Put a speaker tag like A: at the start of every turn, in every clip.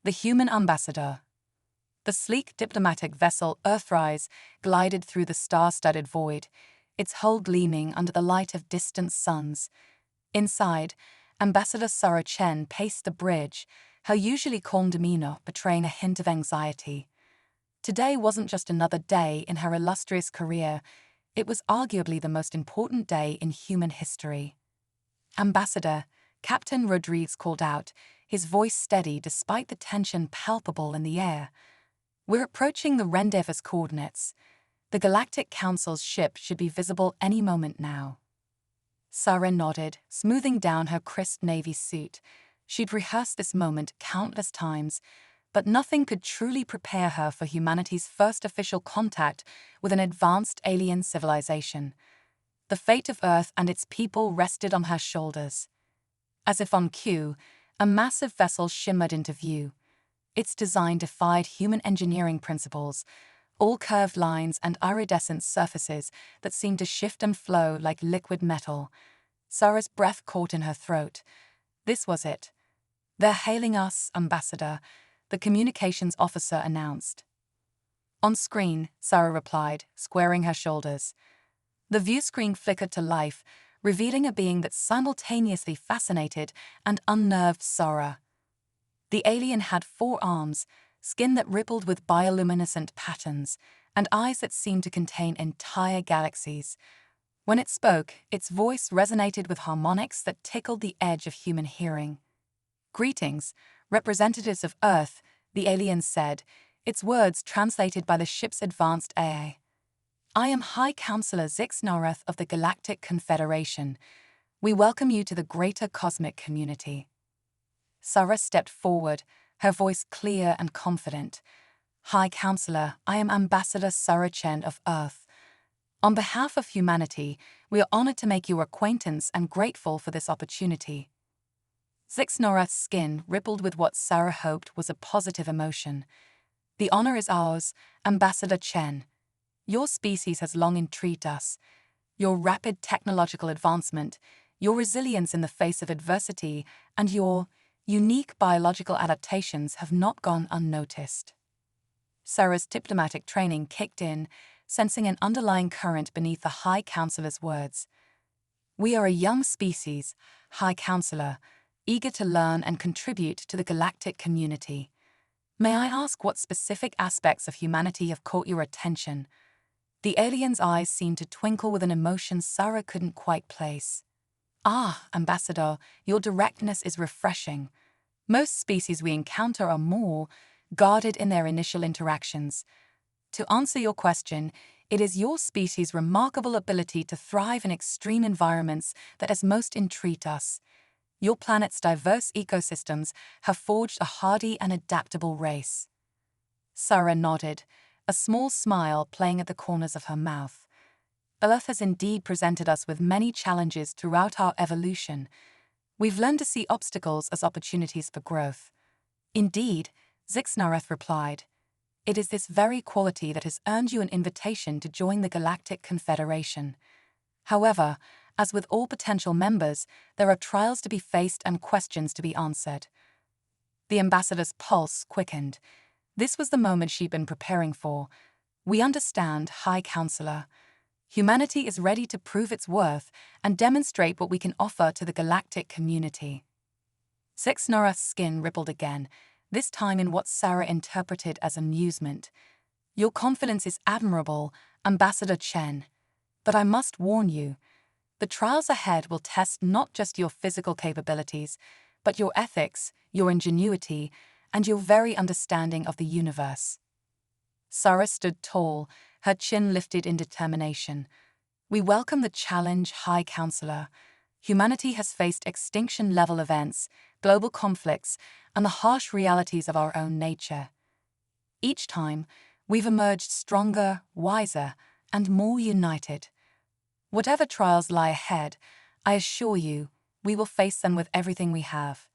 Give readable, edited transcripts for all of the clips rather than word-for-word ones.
A: The human ambassador. The sleek diplomatic vessel Earthrise glided through the star-studded void, its hull gleaming under the light of distant suns. Inside, Ambassador Sarah Chen paced the bridge, her usually calm demeanor betraying a hint of anxiety. Today wasn't just another day in her illustrious career, it was arguably the most important day in human history. "Ambassador," Captain Rodriguez called out, his voice steady despite the tension palpable in the air. "We're approaching the rendezvous coordinates. The Galactic Council's ship should be visible any moment now." Sarah nodded, smoothing down her crisp navy suit. She'd rehearsed this moment countless times, but nothing could truly prepare her for humanity's first official contact with an advanced alien civilization. The fate of Earth and its people rested on her shoulders. As if on cue, a massive vessel shimmered into view. Its design defied human engineering principles, all curved lines and iridescent surfaces that seemed to shift and flow like liquid metal. Sarah's breath caught in her throat. This was it. "They're hailing us, Ambassador," the communications officer announced. "On screen," Sarah replied, squaring her shoulders. The view screen flickered to life, revealing a being that simultaneously fascinated and unnerved Sarah. The alien had 4 arms, skin that rippled with bioluminescent patterns, and eyes that seemed to contain entire galaxies. When it spoke, its voice resonated with harmonics that tickled the edge of human hearing. "Greetings, representatives of Earth," the alien said, its words translated by the ship's advanced AI. "I am High Counselor Zixnarath of the Galactic Confederation. We welcome you to the greater cosmic community." Sarah stepped forward, her voice clear and confident. "High Counselor, I am Ambassador Sarah Chen of Earth. On behalf of humanity, we are honored to make your acquaintance and grateful for this opportunity." Zixnarath's skin rippled with what Sarah hoped was a positive emotion. "The honor is ours, Ambassador Chen. Your species has long intrigued us. Your rapid technological advancement, your resilience in the face of adversity, and your unique biological adaptations have not gone unnoticed." Sarah's diplomatic training kicked in, sensing an underlying current beneath the High Counselor's words. "We are a young species, High Counselor, eager to learn and contribute to the galactic community. May I ask what specific aspects of humanity have caught your attention?" The alien's eyes seemed to twinkle with an emotion Sarah couldn't quite place. "Ah, Ambassador, your directness is refreshing. Most species we encounter are more guarded in their initial interactions. To answer your question, it is your species' remarkable ability to thrive in extreme environments that has most intrigued us. Your planet's diverse ecosystems have forged a hardy and adaptable race." Sarah nodded, a small smile playing at the corners of her mouth. "Earth has indeed presented us with many challenges throughout our evolution. We've learned to see obstacles as opportunities for growth." "Indeed," Zixnarath replied. "It is this very quality that has earned you an invitation to join the Galactic Confederation. However, as with all potential members, there are trials to be faced and questions to be answered." The ambassador's pulse quickened. This was the moment she'd been preparing for. "We understand, High Counselor. Humanity is ready to prove its worth and demonstrate what we can offer to the galactic community." Zixnarath's skin rippled again, this time in what Sarah interpreted as amusement. "Your confidence is admirable, Ambassador Chen. But I must warn you, the trials ahead will test not just your physical capabilities, but your ethics, your ingenuity, and your very understanding of the universe." Sarah stood tall, her chin lifted in determination. "We welcome the challenge, High Counselor. Humanity has faced extinction-level events, global conflicts, and the harsh realities of our own nature. Each time, we've emerged stronger, wiser, and more united. Whatever trials lie ahead, I assure you, we will face them with everything we have."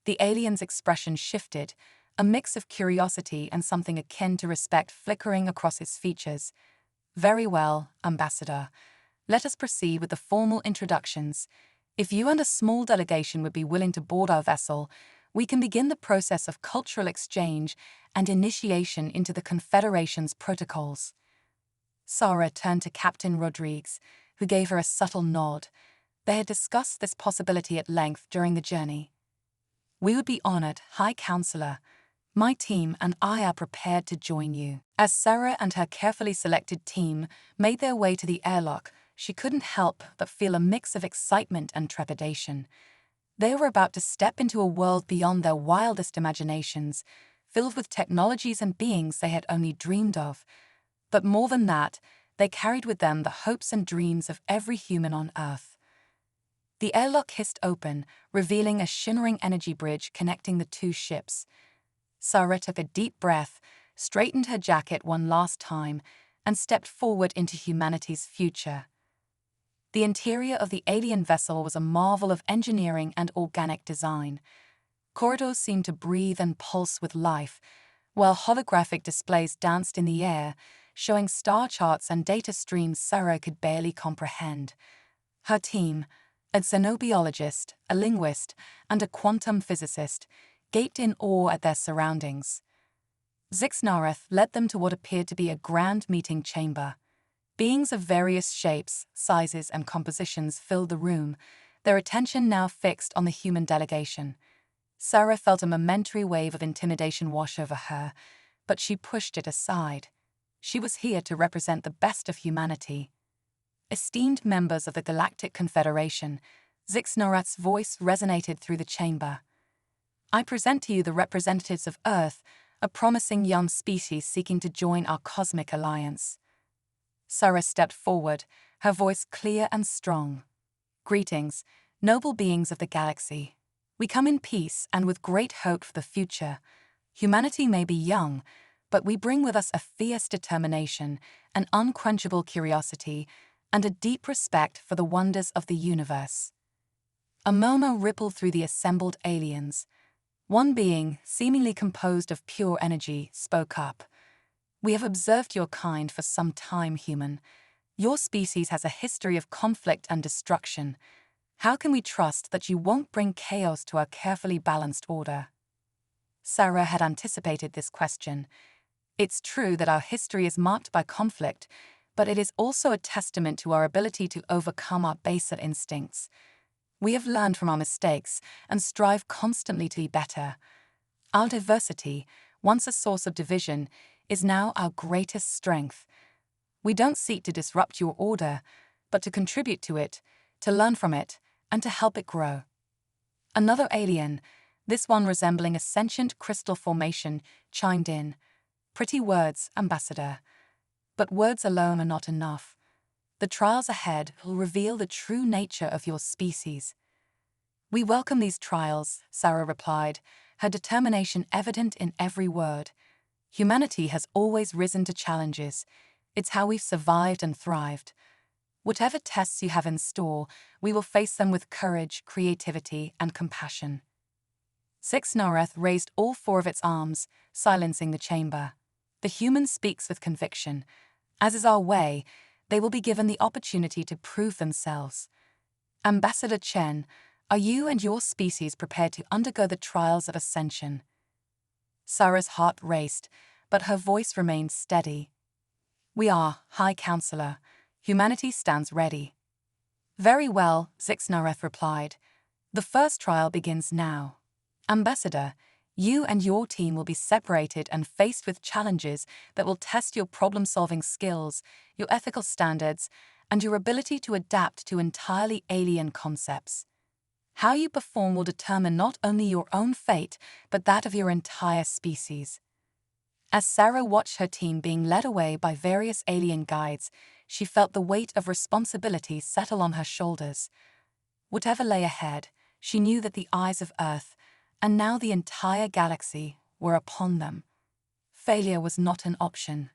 A: The alien's expression shifted, a mix of curiosity and something akin to respect flickering across his features. "Very well, Ambassador. Let us proceed with the formal introductions. If you and a small delegation would be willing to board our vessel, We can begin the process of cultural exchange and initiation into the Confederation's protocols. Sarah turned to Captain Rodriguez, who gave her a subtle nod. They had discussed this possibility at length during the journey. We would be honored, High Counselor. My team and I are prepared to join you. As Sarah and her carefully selected team made their way to the airlock, she couldn't help but feel a mix of excitement and trepidation. They were about to step into a world beyond their wildest imaginations, filled with technologies and beings they had only dreamed of. But more than that, they carried with them the hopes and dreams of every human on Earth. The airlock hissed open, revealing a shimmering energy bridge connecting the two ships. Sarah took a deep breath, straightened her jacket one last time, and stepped forward into humanity's future. The interior of the alien vessel was a marvel of engineering and organic design. Corridors seemed to breathe and pulse with life, while holographic displays danced in the air, showing star charts and data streams Sarah could barely comprehend. Her team, a xenobiologist, a linguist, and a quantum physicist, gaped in awe at their surroundings. Zixnareth led them to what appeared to be a grand meeting chamber. Beings of various shapes, sizes, and compositions filled the room, their attention now fixed on the human delegation. Sarah felt a momentary wave of intimidation wash over her, but she pushed it aside. She was here to represent the best of humanity. Esteemed members of the Galactic Confederation, Zixnareth's voice resonated through the chamber. I present to you the representatives of Earth, a promising young species seeking to join our cosmic alliance. Sarah stepped forward, her voice clear and strong. Greetings, noble beings of the galaxy. We come in peace and with great hope for the future. Humanity may be young, but we bring with us a fierce determination, an unquenchable curiosity, and a deep respect for the wonders of the universe. A murmur rippled through the assembled aliens. One being, seemingly composed of pure energy, spoke up. We have observed your kind for some time, human. Your species has a history of conflict and destruction. How can we trust that you won't bring chaos to our carefully balanced order? Sarah had anticipated this question. It's true that our history is marked by conflict, but it is also a testament to our ability to overcome our baser instincts. We have learned from our mistakes and strive constantly to be better. Our diversity, once a source of division, is now our greatest strength. We don't seek to disrupt your order, but to contribute to it, to learn from it, and to help it grow. Another alien, this one resembling a sentient crystal formation, chimed in. Pretty words, Ambassador. But words alone are not enough. The trials ahead will reveal the true nature of your species. We welcome these trials, Sarah replied, her determination evident in every word. Humanity has always risen to challenges. It's how we've survived and thrived. Whatever tests you have in store, we will face them with courage, creativity, and compassion. Zixnareth raised all four of its arms, silencing the chamber. The human speaks with conviction. As is our way, they will be given the opportunity to prove themselves. Ambassador Chen, are you and your species prepared to undergo the trials of ascension? Sarah's heart raced, but her voice remained steady. We are, High Counselor. Humanity stands ready. Very well, Zixnareth replied. The first trial begins now. Ambassador, you and your team will be separated and faced with challenges that will test your problem-solving skills, your ethical standards, and your ability to adapt to entirely alien concepts. How you perform will determine not only your own fate, but that of your entire species. As Sarah watched her team being led away by various alien guides, she felt the weight of responsibility settle on her shoulders. Whatever lay ahead, she knew that the eyes of Earth, and now the entire galaxy, were upon them. Failure was not an option.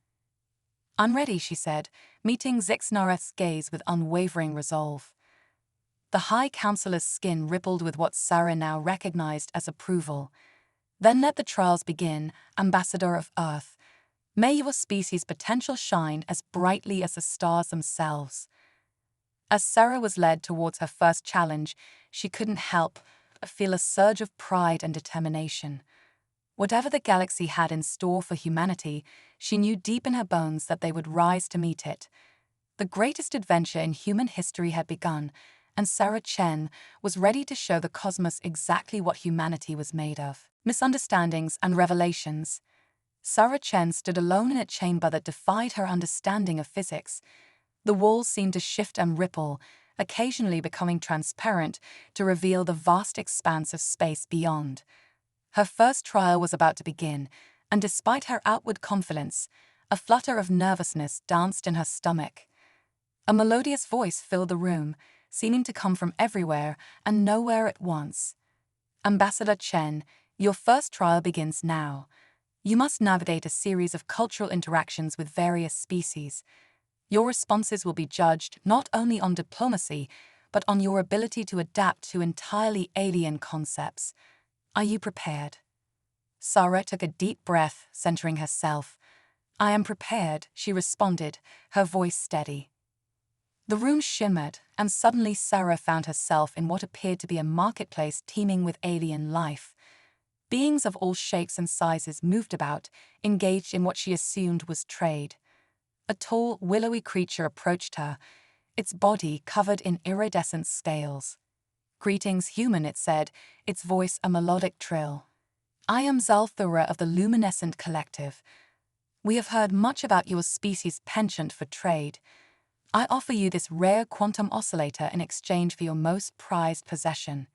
A: I'm ready, she said, meeting Zixnareth's gaze with unwavering resolve. The High Counselor's skin rippled with what Sarah now recognized as approval. Then let the trials begin, Ambassador of Earth. May your species' potential shine as brightly as the stars themselves. As Sarah was led towards her first challenge, she couldn't help feel a surge of pride and determination. Whatever the galaxy had in store for humanity, she knew deep in her bones that they would rise to meet it. The greatest adventure in human history had begun, and Sarah Chen was ready to show the cosmos exactly what humanity was made of. Misunderstandings and revelations. Sarah Chen stood alone in a chamber that defied her understanding of physics. The walls seemed to shift and ripple, occasionally becoming transparent to reveal the vast expanse of space beyond. Her first trial was about to begin, and despite her outward confidence, a flutter of nervousness danced in her stomach. A melodious voice filled the room, seeming to come from everywhere and nowhere at once. "Ambassador Chen, your first trial begins now. You must navigate a series of cultural interactions with various species. Your responses will be judged not only on diplomacy, but on your ability to adapt to entirely alien concepts. Are you prepared?" Sarah took a deep breath, centering herself. "I am prepared," she responded, her voice steady. The room shimmered, and suddenly Sarah found herself in what appeared to be a marketplace teeming with alien life. Beings of all shapes and sizes moved about, engaged in what she assumed was trade. A tall, willowy creature approached her, its body covered in iridescent scales. "Greetings, human," it said, its voice a melodic trill. "I am Zalthura of the Luminescent Collective. We have heard much about your species' penchant for trade. I offer you this rare quantum oscillator in exchange for your most prized possession."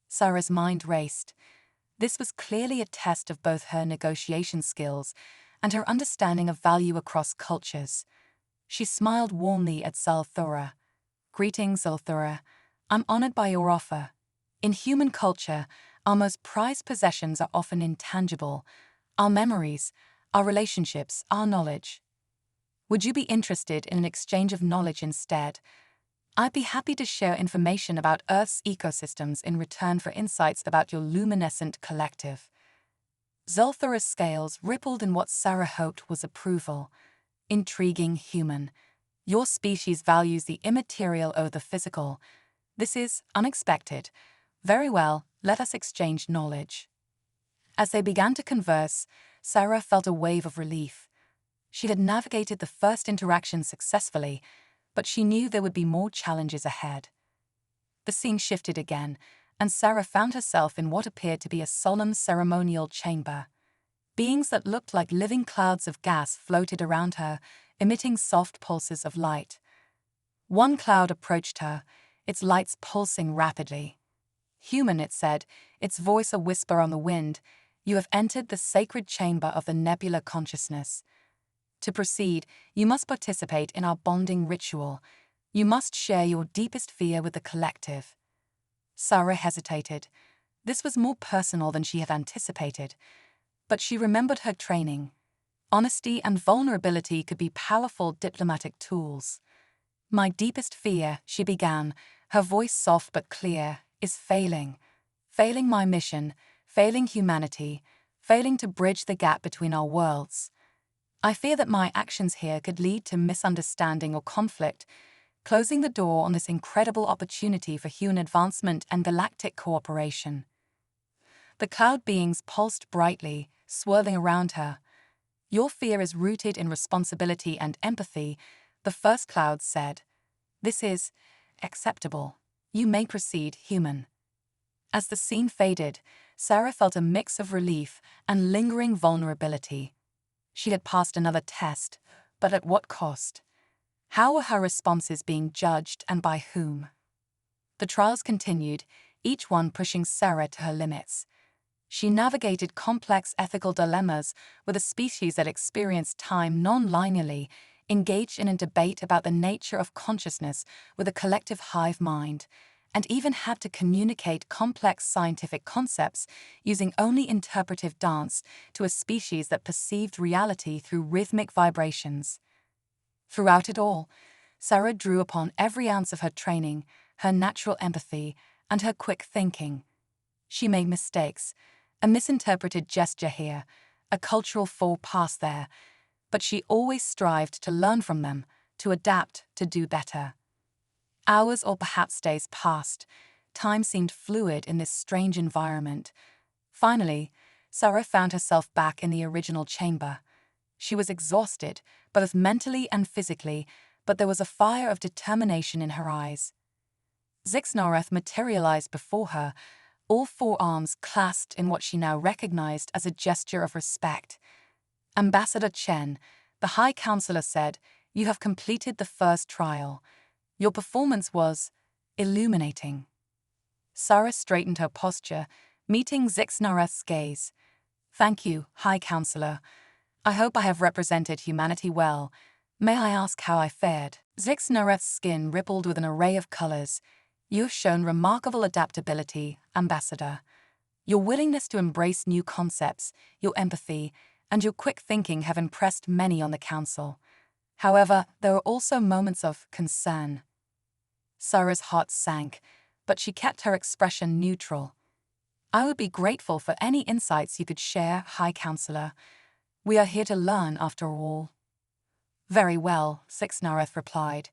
A: Sarah's mind raced. This was clearly a test of both her negotiation skills and her understanding of value across cultures. She smiled warmly at Zalthura. "Greetings, Zalthura. I'm honored by your offer. In human culture, our most prized possessions are often intangible. Our memories, our relationships, our knowledge. Would you be interested in an exchange of knowledge instead? I'd be happy to share information about Earth's ecosystems in return for insights about your luminescent collective." Zolthura's scales rippled in what Sarah hoped was approval. "Intriguing, human. Your species values the immaterial over the physical. This is unexpected. Very well, let us exchange knowledge." As they began to converse, Sarah felt a wave of relief. She had navigated the first interaction successfully, but she knew there would be more challenges ahead. The scene shifted again, and Sarah found herself in what appeared to be a solemn ceremonial chamber. Beings that looked like living clouds of gas floated around her, emitting soft pulses of light. One cloud approached her, its lights pulsing rapidly. "Human," it said, its voice a whisper on the wind, "you have entered the sacred chamber of the nebula consciousness. To proceed, you must participate in our bonding ritual. You must share your deepest fear with the collective." Sarah hesitated. This was more personal than she had anticipated. But she remembered her training. Honesty and vulnerability could be powerful diplomatic tools. "My deepest fear," she began, her voice soft but clear, "is failing. Failing my mission, failing humanity, failing to bridge the gap between our worlds. I fear that my actions here could lead to misunderstanding or conflict, closing the door on this incredible opportunity for human advancement and galactic cooperation." The cloud beings pulsed brightly, swirling around her. "Your fear is rooted in responsibility and empathy," the first cloud said. "This is acceptable. You may proceed, human." As the scene faded, Sarah felt a mix of relief and lingering vulnerability. She had passed another test, but at what cost? How were her responses being judged and by whom? The trials continued, each one pushing Sarah to her limits. She navigated complex ethical dilemmas with a species that experienced time non-linearly, engaged in a debate about the nature of consciousness with a collective hive mind, and even had to communicate complex scientific concepts using only interpretive dance to a species that perceived reality through rhythmic vibrations. Throughout it all, Sarah drew upon every ounce of her training, her natural empathy, and her quick thinking. She made mistakes, a misinterpreted gesture here, a cultural faux pas there, but she always strived to learn from them, to adapt, to do better. Hours or perhaps days passed. time seemed fluid in this strange environment. Finally, Sarah found herself back in the original chamber. She was exhausted, both mentally and physically, but there was a fire of determination in her eyes. Zixnareth materialized before her, all four arms clasped in what she now recognized as a gesture of respect. Ambassador Chen, the High Counselor, said, "You have completed the first trial. Your performance was illuminating." Sarah straightened her posture, meeting Zixnareth's gaze. "Thank you, High Counselor. I hope I have represented humanity well. May I ask how I fared?" Zixnareth's skin rippled with an array of colors. "You have shown remarkable adaptability, Ambassador. Your willingness to embrace new concepts, your empathy, and your quick thinking have impressed many on the Council. However, there are also moments of concern." Sarah's heart sank, but she kept her expression neutral. "I would be grateful for any insights you could share, High Counselor. We are here to learn, after all." "Very well," Zixnareth replied.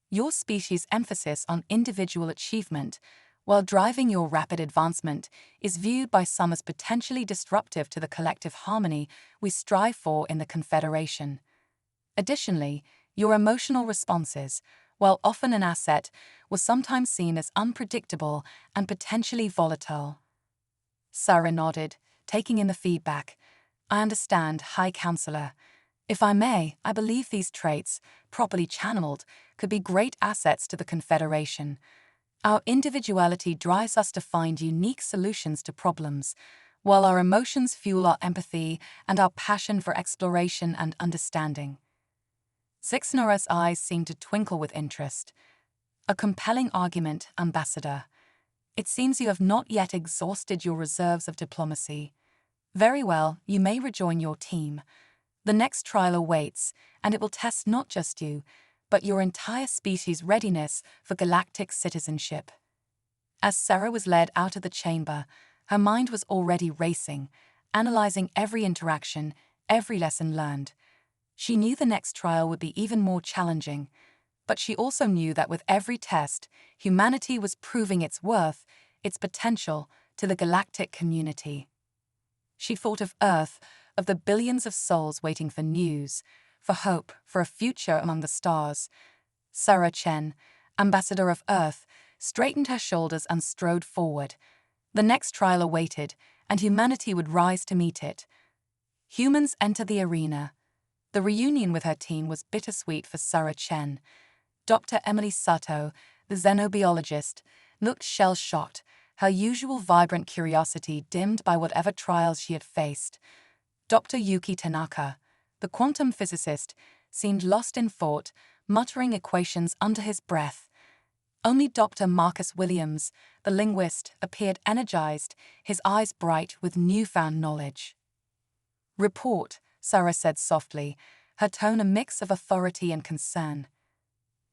A: "Your species' emphasis on individual achievement, while driving your rapid advancement, is viewed by some as potentially disruptive to the collective harmony we strive for in the Confederation. Additionally, your emotional responses, while often an asset, were sometimes seen as unpredictable and potentially volatile." Sarah nodded, taking in the feedback. "I understand, High Counselor. If I may, I believe these traits, properly channeled, could be great assets to the Confederation. Our individuality drives us to find unique solutions to problems, while our emotions fuel our empathy and our passion for exploration and understanding." Zixnareth's eyes seemed to twinkle with interest. "A compelling argument, Ambassador. It seems you have not yet exhausted your reserves of diplomacy. Very well, you may rejoin your team. The next trial awaits, and it will test not just you, but your entire species' readiness for galactic citizenship." As Sarah was led out of the chamber, her mind was already racing, analyzing every interaction, every lesson learned. She knew the next trial would be even more challenging, but she also knew that with every test, humanity was proving its worth, its potential, to the galactic community. She thought of Earth, of the billions of souls waiting for news, for hope, for a future among the stars. Sarah Chen, Ambassador of Earth, straightened her shoulders and strode forward. The next trial awaited, and humanity would rise to meet it. Humans enter the arena. The reunion with her team was bittersweet for Sarah Chen. Dr. Emily Sato, the xenobiologist, looked shell-shocked, her usual vibrant curiosity dimmed by whatever trials she had faced. Dr. Yuki Tanaka, the quantum physicist, seemed lost in thought, muttering equations under his breath. Only Dr. Marcus Williams, the linguist, appeared energized, his eyes bright with newfound knowledge. "Report," Sarah said softly, her tone a mix of authority and concern.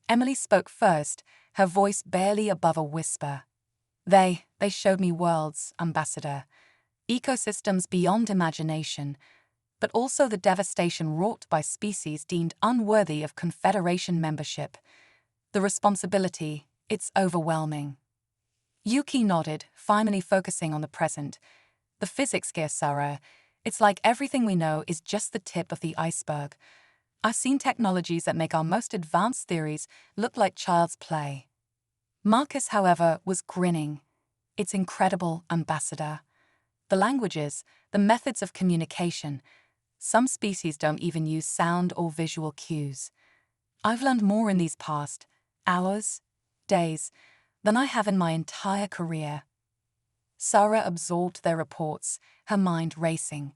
A: Emily spoke first, her voice barely above a whisper. They showed me worlds, Ambassador. Ecosystems beyond imagination, but also the devastation wrought by species deemed unworthy of Confederation membership. The responsibility, it's overwhelming." Yuki nodded, finally focusing on the present. "The physics gear, Sarah. It's like everything we know is just the tip of the iceberg. I've seen technologies that make our most advanced theories look like child's play." Marcus, however, was grinning. "It's incredible, Ambassador. The languages, the methods of communication. Some species don't even use sound or visual cues. I've learned more in these past hours, days, than I have in my entire career." Sarah absorbed their reports, her mind racing.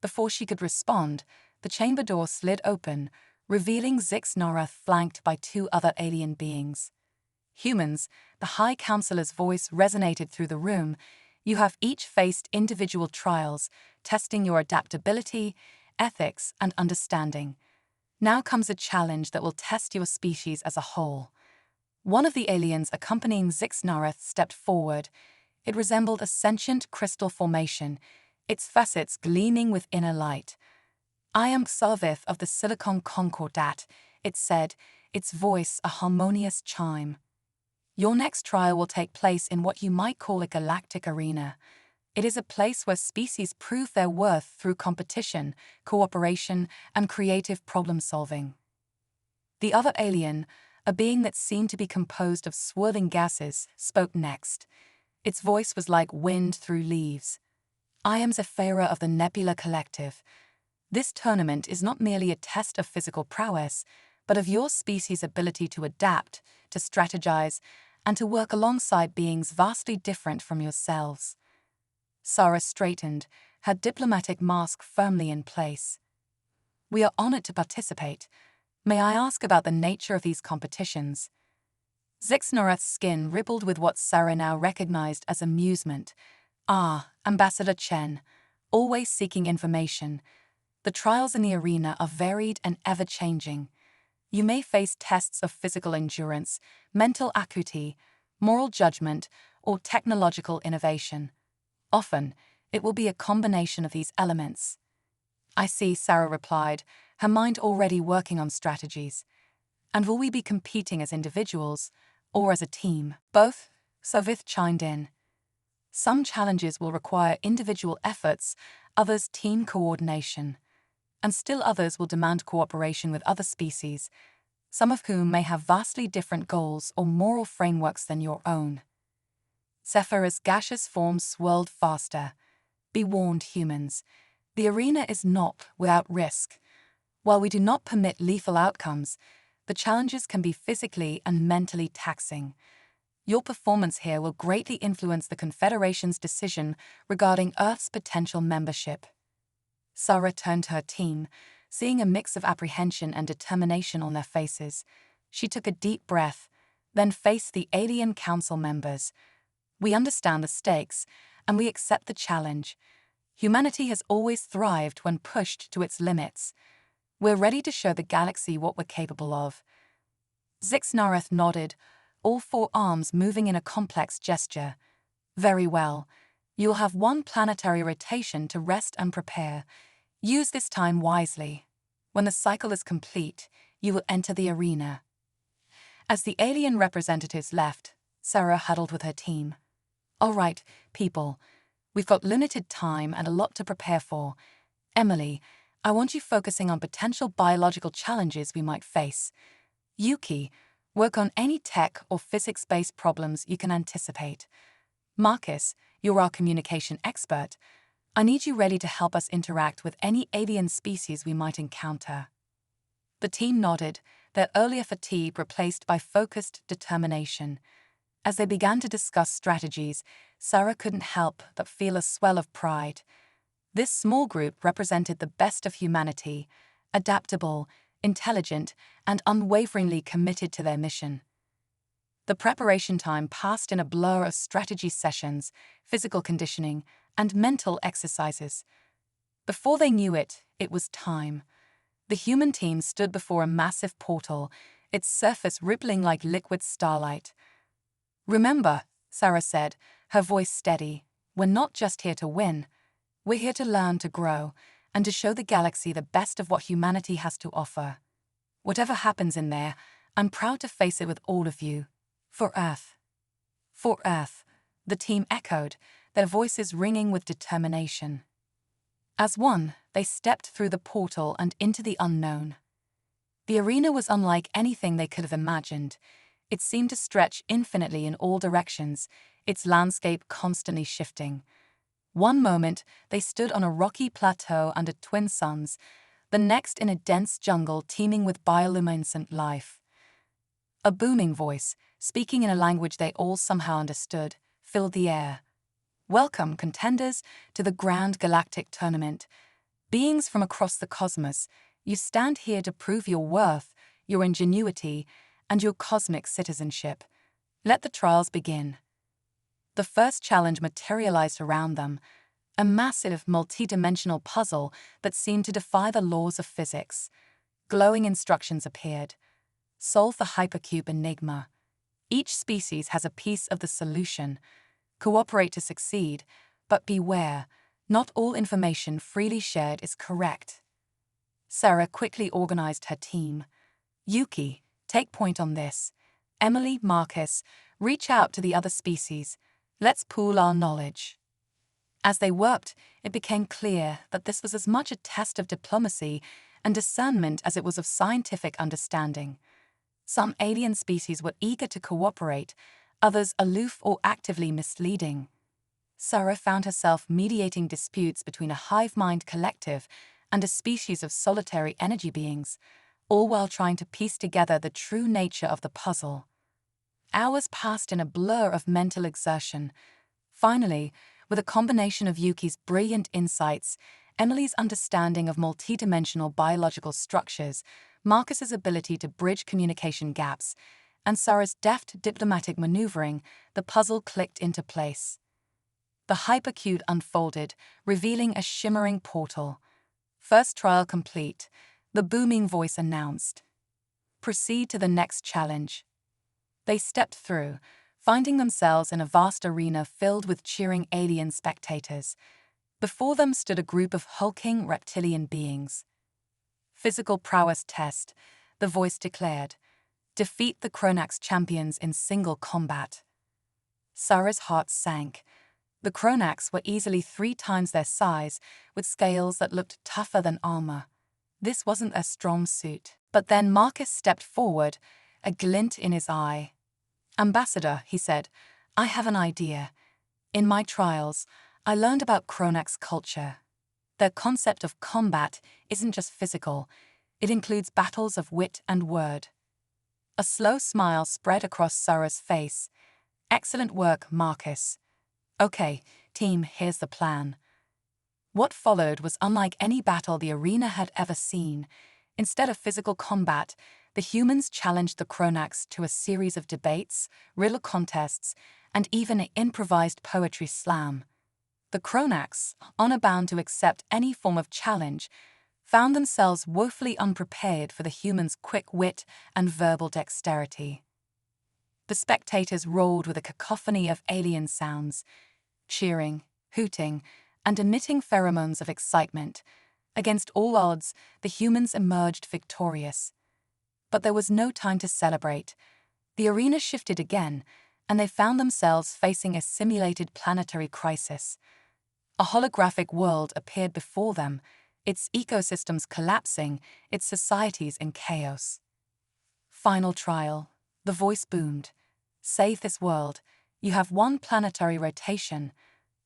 A: Before she could respond, the chamber door slid open, revealing Zixnareth flanked by two other alien beings. "Humans," the High Counselor's voice resonated through the room, "you have each faced individual trials, testing your adaptability, ethics, and understanding. Now comes a challenge that will test your species as a whole." One of the aliens accompanying Zixnareth stepped forward. It resembled a sentient crystal formation, its facets gleaming with inner light. "I am Xarvith of the Silicon Concordat," it said, its voice a harmonious chime. Your next trial will take place in what you might call a galactic arena. It is a place where species prove their worth through competition, cooperation, and creative problem-solving. The other alien, a being that seemed to be composed of swirling gases, spoke next. Its voice was like wind through leaves. I am Zephyra of the Nebula Collective. This tournament is not merely a test of physical prowess, but of your species' ability to adapt, to strategize, and to work alongside beings vastly different from yourselves. Sarah straightened, her diplomatic mask firmly in place. We are honored to participate. May I ask about the nature of these competitions? Zixnorath's skin rippled with what Sarah now recognized as amusement. Ah, Ambassador Chen, always seeking information. The trials in the arena are varied and ever-changing. You may face tests of physical endurance, mental acuity, moral judgment, or technological innovation. Often, it will be a combination of these elements. I see, Sarah replied, her mind already working on strategies. And will we be competing as individuals or as a team? Both, Savith chimed in. Some challenges will require individual efforts, others team coordination. And still others will demand cooperation with other species, some of whom may have vastly different goals or moral frameworks than your own. Zephyra's gaseous form swirled faster. Be warned, humans. The arena is not without risk. While we do not permit lethal outcomes, the challenges can be physically and mentally taxing. Your performance here will greatly influence the Confederation's decision regarding Earth's potential membership. Sarah turned to her team, seeing a mix of apprehension and determination on their faces. She took a deep breath, then faced the Alien Council members. We understand the stakes, and we accept the challenge. Humanity has always thrived when pushed to its limits. We're ready to show the galaxy what we're capable of. Zixnorath nodded, all four arms moving in a complex gesture. Very well. You'll have one planetary rotation to rest and prepare. Use this time wisely. When the cycle is complete, you will enter the arena. As the alien representatives left, Sarah huddled with her team. All right, people. We've got limited time and a lot to prepare for. Emily, I want you focusing on potential biological challenges we might face. Yuki, work on any tech or physics-based problems you can anticipate. Marcus, you're our communication expert. I need you ready to help us interact with any alien species we might encounter. The team nodded, their earlier fatigue replaced by focused determination. As they began to discuss strategies, Sarah couldn't help but feel a swell of pride. This small group represented the best of humanity, adaptable, intelligent, and unwaveringly committed to their mission. The preparation time passed in a blur of strategy sessions, physical conditioning, and mental exercises. Before they knew it, it was time. The human team stood before a massive portal, its surface rippling like liquid starlight. Remember, Sarah said, her voice steady, we're not just here to win. We're here to learn, to grow, and to show the galaxy the best of what humanity has to offer. Whatever happens in there, I'm proud to face it with all of you. For Earth. For Earth, the team echoed, their voices ringing with determination. As one, they stepped through the portal and into the unknown. The arena was unlike anything they could have imagined. It seemed to stretch infinitely in all directions, its landscape constantly shifting. One moment, they stood on a rocky plateau under twin suns, the next in a dense jungle teeming with bioluminescent life. A booming voice, speaking in a language they all somehow understood, filled the air. Welcome, contenders, to the Grand Galactic Tournament. Beings from across the cosmos, you stand here to prove your worth, your ingenuity, and your cosmic citizenship. Let the trials begin. The first challenge materialized around them, a massive, multi-dimensional puzzle that seemed to defy the laws of physics. Glowing instructions appeared. Solve the hypercube enigma. Each species has a piece of the solution. Cooperate to succeed, but beware, not all information freely shared is correct. Sarah quickly organized her team. Yuki, take point on this. Emily, Marcus, Reach out to the other species. Let's pool our knowledge. As they worked, it became clear that this was as much a test of diplomacy and discernment as it was of scientific understanding. Some alien species were eager to cooperate, others aloof or actively misleading. Sarah found herself mediating disputes between a hive mind collective and a species of solitary energy beings, all while trying to piece together the true nature of the puzzle. Hours passed in a blur of mental exertion. Finally, with a combination of Yuki's brilliant insights, Emily's understanding of multidimensional biological structures, Marcus's ability to bridge communication gaps, and Sarah's deft diplomatic maneuvering, the puzzle clicked into place. The hypercube unfolded, revealing a shimmering portal. First trial complete, the booming voice announced. Proceed to the next challenge. They stepped through, finding themselves in a vast arena filled with cheering alien spectators. Before them stood a group of hulking reptilian beings. Physical prowess test, the voice declared. Defeat the Kronax champions in single combat. Sarah's heart sank. The Kronax were easily 3 times their size, with scales that looked tougher than armor. This wasn't their strong suit. But then Marcus stepped forward, a glint in his eye. Ambassador, he said, I have an idea. In my trials, I learned about Kronax culture. Their concept of combat isn't just physical, it includes battles of wit and word. A slow smile spread across Sarah's face. Excellent work, Marcus. Okay, team, here's the plan. What followed was unlike any battle the arena had ever seen. Instead of physical combat, the humans challenged the Kronax to a series of debates, riddle contests, and even an improvised poetry slam. The Kronax, honor-bound to accept any form of challenge, found themselves woefully unprepared for the humans' quick wit and verbal dexterity. The spectators rolled with a cacophony of alien sounds, cheering, hooting, and emitting pheromones of excitement. Against all odds, the humans emerged victorious. But there was no time to celebrate. The arena shifted again, and they found themselves facing a simulated planetary crisis. A holographic world appeared before them, its ecosystems collapsing, its societies in chaos. Final trial. The voice boomed. Save this world. You have 1 planetary rotation.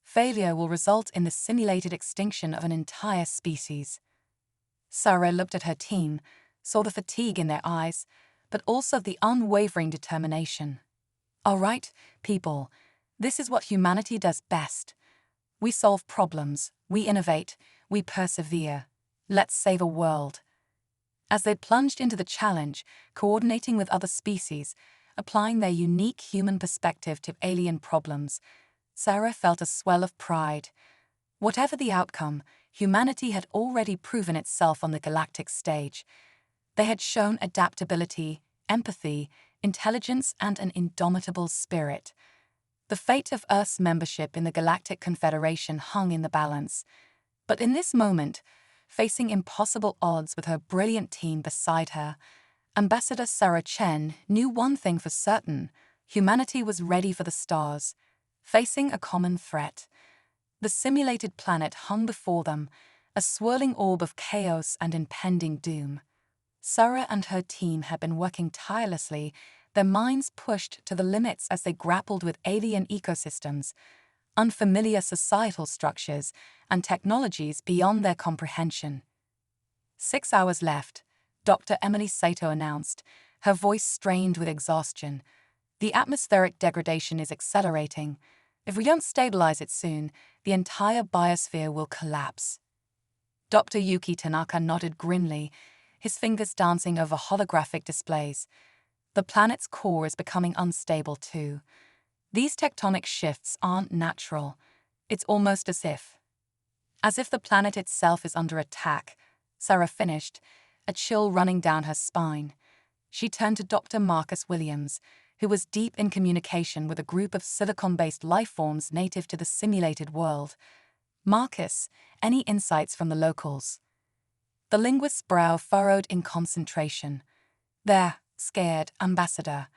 A: Failure will result in the simulated extinction of an entire species. Sarah looked at her team, saw the fatigue in their eyes, but also the unwavering determination. All right, people, this is what humanity does best. We solve problems, we innovate, we persevere. Let's save a world. As they plunged into the challenge, coordinating with other species, applying their unique human perspective to alien problems, Sarah felt a swell of pride. Whatever the outcome, humanity had already proven itself on the galactic stage. They had shown adaptability, empathy, intelligence, and an indomitable spirit. The fate of Earth's membership in the Galactic Confederation hung in the balance. But in this moment, facing impossible odds with her brilliant team beside her, Ambassador Sarah Chen knew one thing for certain: humanity was ready for the stars, facing a common threat. The simulated planet hung before them, a swirling orb of chaos and impending doom. Sarah and her team had been working tirelessly, their minds pushed to the limits as they grappled with alien ecosystems, unfamiliar societal structures, and technologies beyond their comprehension. 6 hours left, Dr. Emily Sato announced, her voice strained with exhaustion. The atmospheric degradation is accelerating. If we don't stabilize it soon, the entire biosphere will collapse. Dr. Yuki Tanaka nodded grimly, his fingers dancing over holographic displays. The planet's core is becoming unstable too. These tectonic shifts aren't natural. It's almost as if the planet itself is under attack, Sarah finished, a chill running down her spine. She turned to Dr. Marcus Williams, who was deep in communication with a group of silicon-based lifeforms native to the simulated world. Marcus, any insights from the locals? The linguist's brow furrowed in concentration. They're scared, Ambassador.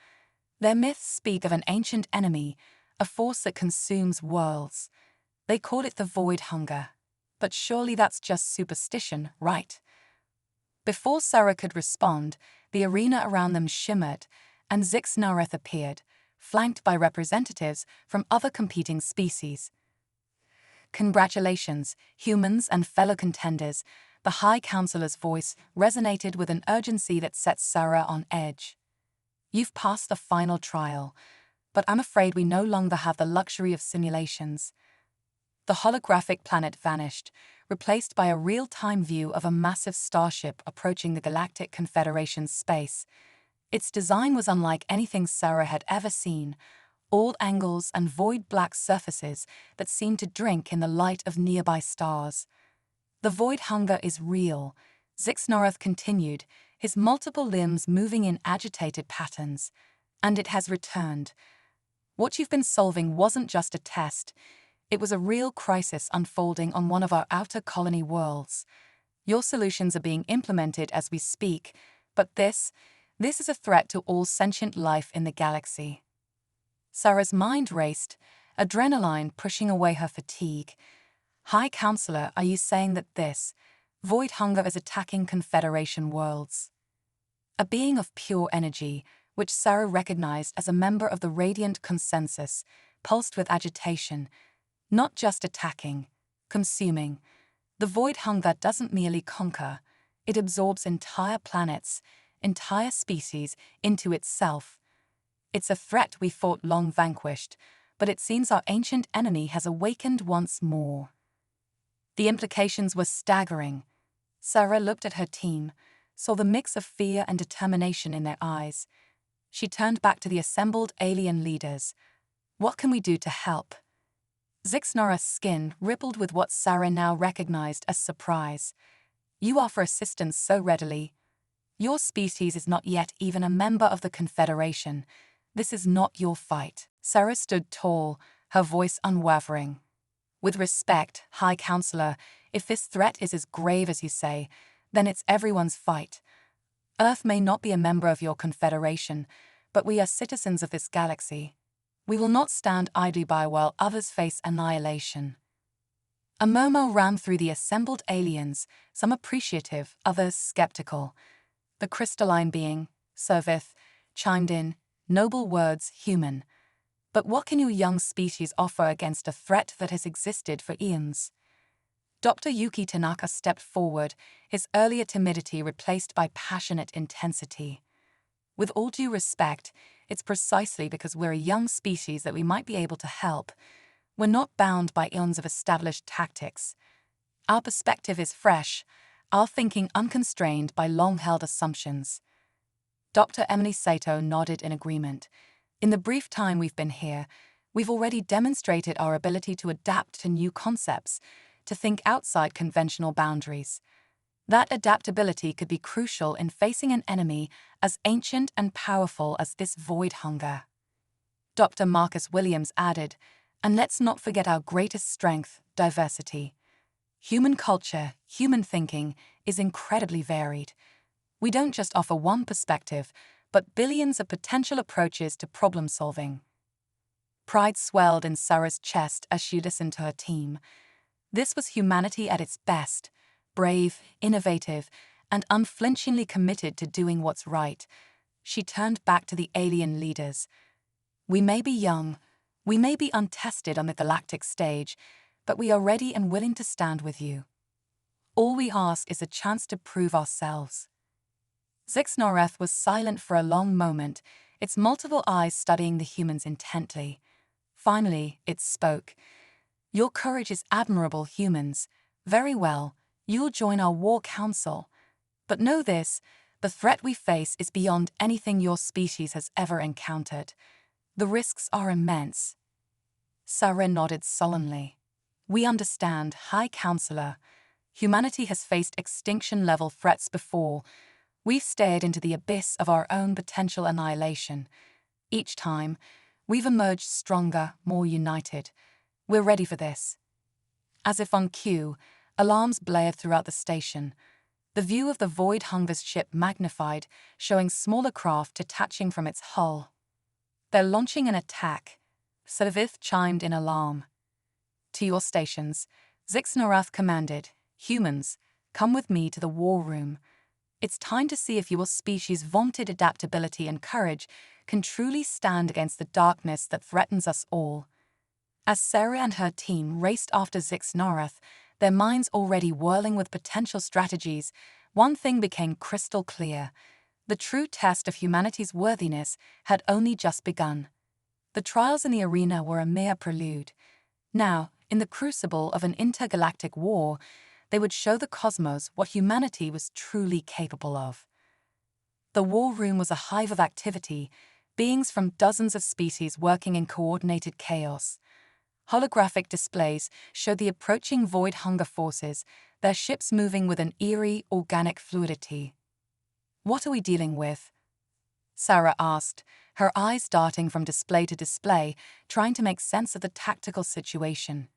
A: Their myths speak of an ancient enemy, a force that consumes worlds. They call it the void hunger. But surely that's just superstition, right? Before Sarah could respond, the arena around them shimmered, and Zixnareth appeared, flanked by representatives from other competing species. Congratulations, humans and fellow contenders, the High Counselor's voice resonated with an urgency that set Sarah on edge. You've passed the final trial, but I'm afraid we no longer have the luxury of simulations. The holographic planet vanished, replaced by a real-time view of a massive starship approaching the Galactic Confederation's space. Its design was unlike anything Sarah had ever seen, all angles and void-black surfaces that seemed to drink in the light of nearby stars. The void hunger is real, Zixnareth continued, his multiple limbs moving in agitated patterns. And it has returned. What you've been solving wasn't just a test. It was a real crisis unfolding on one of our outer colony worlds. Your solutions are being implemented as we speak, but this is a threat to all sentient life in the galaxy. Sarah's mind raced, adrenaline pushing away her fatigue. High Counselor, are you saying that this void hunger is attacking Confederation worlds? A being of pure energy, which Sarah recognized as a member of the Radiant Consensus, pulsed with agitation. Not just attacking, consuming. The void hunger doesn't merely conquer, it absorbs entire planets, entire species into itself. It's a threat we fought long vanquished, but it seems our ancient enemy has awakened once more. The implications were staggering. Sarah looked at her team, saw the mix of fear and determination in their eyes. She turned back to the assembled alien leaders. What can we do to help? Zixnareth's skin rippled with what Sarah now recognized as surprise. You offer assistance so readily. Your species is not yet even a member of the Confederation. This is not your fight. Sarah stood tall, her voice unwavering. With respect, High Counselor, if this threat is as grave as you say, then it's everyone's fight. Earth may not be a member of your Confederation, but we are citizens of this galaxy. We will not stand idly by while others face annihilation. A murmur ran through the assembled aliens, some appreciative, others skeptical. The crystalline being, Servith, chimed in, noble words, human. But what can your young species offer against a threat that has existed for eons? Dr. Yuki Tanaka stepped forward, his earlier timidity replaced by passionate intensity. With all due respect, it's precisely because we're a young species that we might be able to help. We're not bound by eons of established tactics. Our perspective is fresh, our thinking unconstrained by long-held assumptions. Dr. Emily Sato nodded in agreement. In the brief time we've been here, we've already demonstrated our ability to adapt to new concepts, to think outside conventional boundaries. That adaptability could be crucial in facing an enemy as ancient and powerful as this void hunger. Dr. Marcus Williams added, and let's not forget our greatest strength, diversity. Human culture, human thinking, is incredibly varied. We don't just offer one perspective, but billions of potential approaches to problem solving. Pride swelled in Sarah's chest as she listened to her team. This was humanity at its best, brave, innovative, and unflinchingly committed to doing what's right. She turned back to the alien leaders. We may be young, we may be untested on the galactic stage, but we are ready and willing to stand with you. All we ask is a chance to prove ourselves. Zixnareth was silent for a long moment, its multiple eyes studying the humans intently. Finally, it spoke. Your courage is admirable, humans. Very well, you'll join our war council. But know this, the threat we face is beyond anything your species has ever encountered. The risks are immense. Sarah nodded solemnly. We understand, High Counselor. Humanity has faced extinction-level threats before. We've stared into the abyss of our own potential annihilation. Each time, we've emerged stronger, more united. We're ready for this. As if on cue, alarms blared throughout the station. The view of the Void Hunger's ship magnified, showing smaller craft detaching from its hull. They're launching an attack. Servith chimed in alarm. To your stations, Zixnorath commanded. Humans, come with me to the war room. It's time to see if your species' vaunted adaptability and courage can truly stand against the darkness that threatens us all. As Sarah and her team raced after Zixnorath, their minds already whirling with potential strategies, one thing became crystal clear. The true test of humanity's worthiness had only just begun. The trials in the arena were a mere prelude. Now, in the crucible of an intergalactic war, they would show the cosmos what humanity was truly capable of. The war room was a hive of activity, beings from dozens of species working in coordinated chaos. Holographic displays showed the approaching void hunger forces, their ships moving with an eerie, organic fluidity. "What are we dealing with?" Sarah asked, her eyes darting from display to display, trying to make sense of the tactical situation.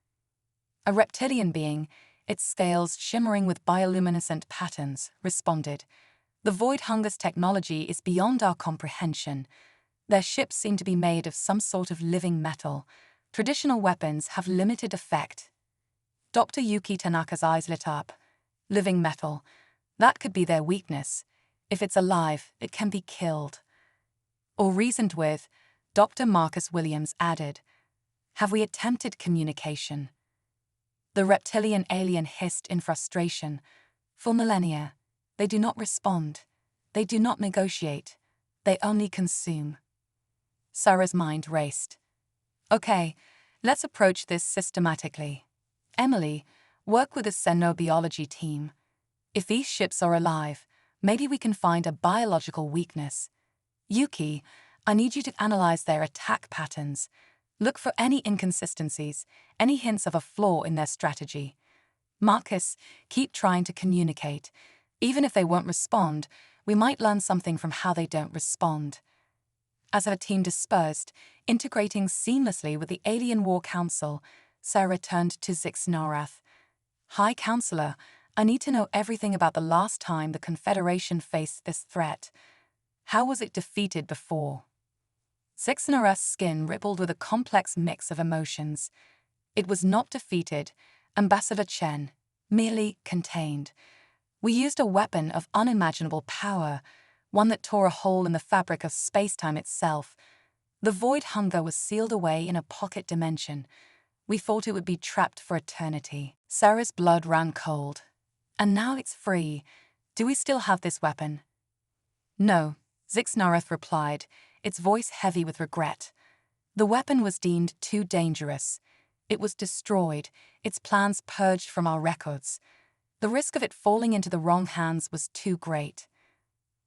A: "A reptilian being, its scales shimmering with bioluminescent patterns," responded. "The void hunger's technology is beyond our comprehension. Their ships seem to be made of some sort of living metal. Traditional weapons have limited effect." Dr. Yuki Tanaka's eyes lit up. Living metal. That could be their weakness. If it's alive, it can be killed. Or reasoned with, Dr. Marcus Williams added. "Have we attempted communication?" The reptilian alien hissed in frustration. "For millennia, they do not respond. They do not negotiate. They only consume." Sarah's mind raced. "Okay, let's approach this systematically. Emily, work with the xenobiology team. If these ships are alive, maybe we can find a biological weakness. Yuki, I need you to analyze their attack patterns. Look for any inconsistencies, any hints of a flaw in their strategy. Marcus, keep trying to communicate. Even if they won't respond, we might learn something from how they don't respond." As her team dispersed, integrating seamlessly with the Alien War Council, Sarah turned to Zixnorath. "High Counselor, I need to know everything about the last time the Confederation faced this threat. How was it defeated before?" Zixnorath's skin rippled with a complex mix of emotions. "It was not defeated, Ambassador Chen, merely contained. We used a weapon of unimaginable power, one that tore a hole in the fabric of space-time itself. The void hunger was sealed away in a pocket dimension. We thought it would be trapped for eternity." Sarah's blood ran cold. "And now it's free. Do we still have this weapon?" "No," Zixnorath replied, its voice heavy with regret. "The weapon was deemed too dangerous. It was destroyed, its plans purged from our records. The risk of it falling into the wrong hands was too great."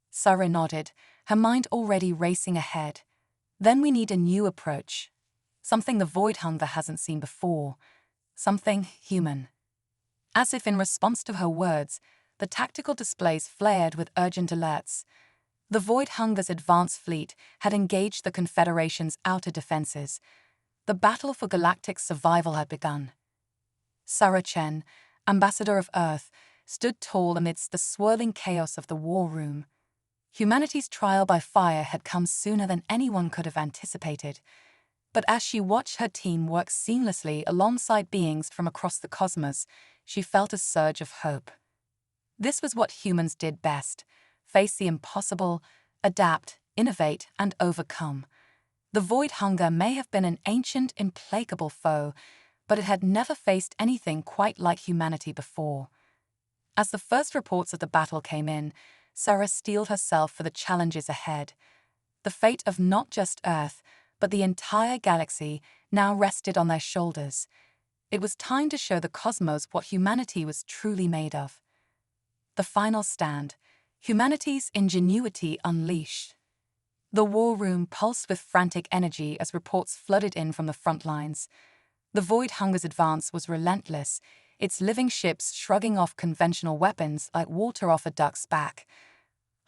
A: Sarah nodded, her mind already racing ahead. "Then we need a new approach. Something the void hunger hasn't seen before. Something human." As if in response to her words, the tactical displays flared with urgent alerts. The void hunger's advanced fleet had engaged the Confederation's outer defenses. The battle for galactic survival had begun. Sarah Chen, Ambassador of Earth, stood tall amidst the swirling chaos of the war room. Humanity's trial by fire had come sooner than anyone could have anticipated. But as she watched her team work seamlessly alongside beings from across the cosmos, she felt a surge of hope. This was what humans did best: face the impossible, adapt, innovate, and overcome. The void hunger may have been an ancient, implacable foe, but it had never faced anything quite like humanity before. As the first reports of the battle came in, Sarah steeled herself for the challenges ahead. The fate of not just Earth, but the entire galaxy now rested on their shoulders. It was time to show the cosmos what humanity was truly made of. The final stand: humanity's ingenuity unleashed. The war room pulsed with frantic energy as reports flooded in from the front lines. The void hunger's advance was relentless, its living ships shrugging off conventional weapons like water off a duck's back.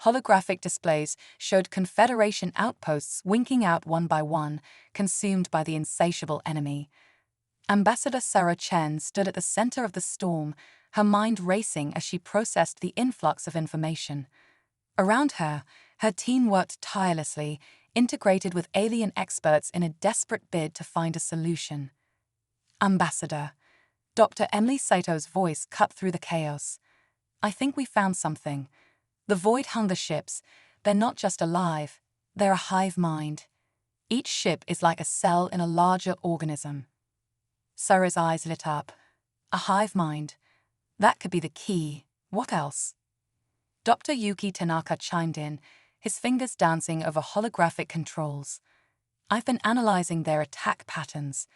A: Holographic displays showed Confederation outposts winking out one by one, consumed by the insatiable enemy. Ambassador Sarah Chen stood at the center of the storm, her mind racing as she processed the influx of information. Around her, her team worked tirelessly, integrated with alien experts in a desperate bid to find a solution. Ambassador. Dr. Emily Sato's voice cut through the chaos. I think we found something. The void hunger ships, they're not just alive, they're a hive mind. Each ship is like a cell in a larger organism. Sarah's eyes lit up. A hive mind. That could be the key. What else? Dr. Yuki Tanaka chimed in, his fingers dancing over holographic controls. I've been analyzing their attack patterns.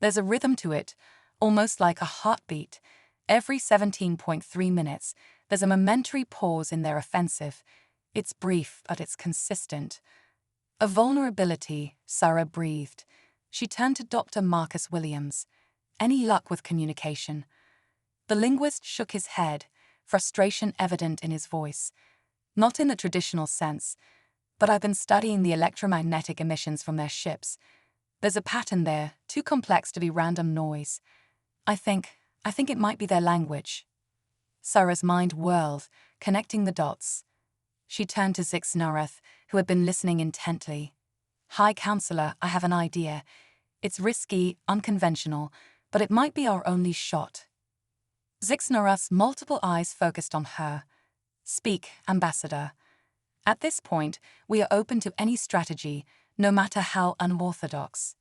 A: There's a rhythm to it, almost like a heartbeat. Every 17.3 minutes, there's a momentary pause in their offensive. It's brief, but it's consistent. A vulnerability, Sarah breathed. She turned to Dr. Marcus Williams. Any luck with communication? The linguist shook his head, frustration evident in his voice. Not in the traditional sense, but I've been studying the electromagnetic emissions from their ships. There's a pattern there, too complex to be random noise. I think it might be their language. Sarah's mind whirled, connecting the dots. She turned to Zixnarath, who had been listening intently. High Counselor, I have an idea. It's risky, unconventional, but it might be our only shot. Zixnarath's multiple eyes focused on her. Speak, Ambassador. At this point, we are open to any strategy, no matter how unorthodox.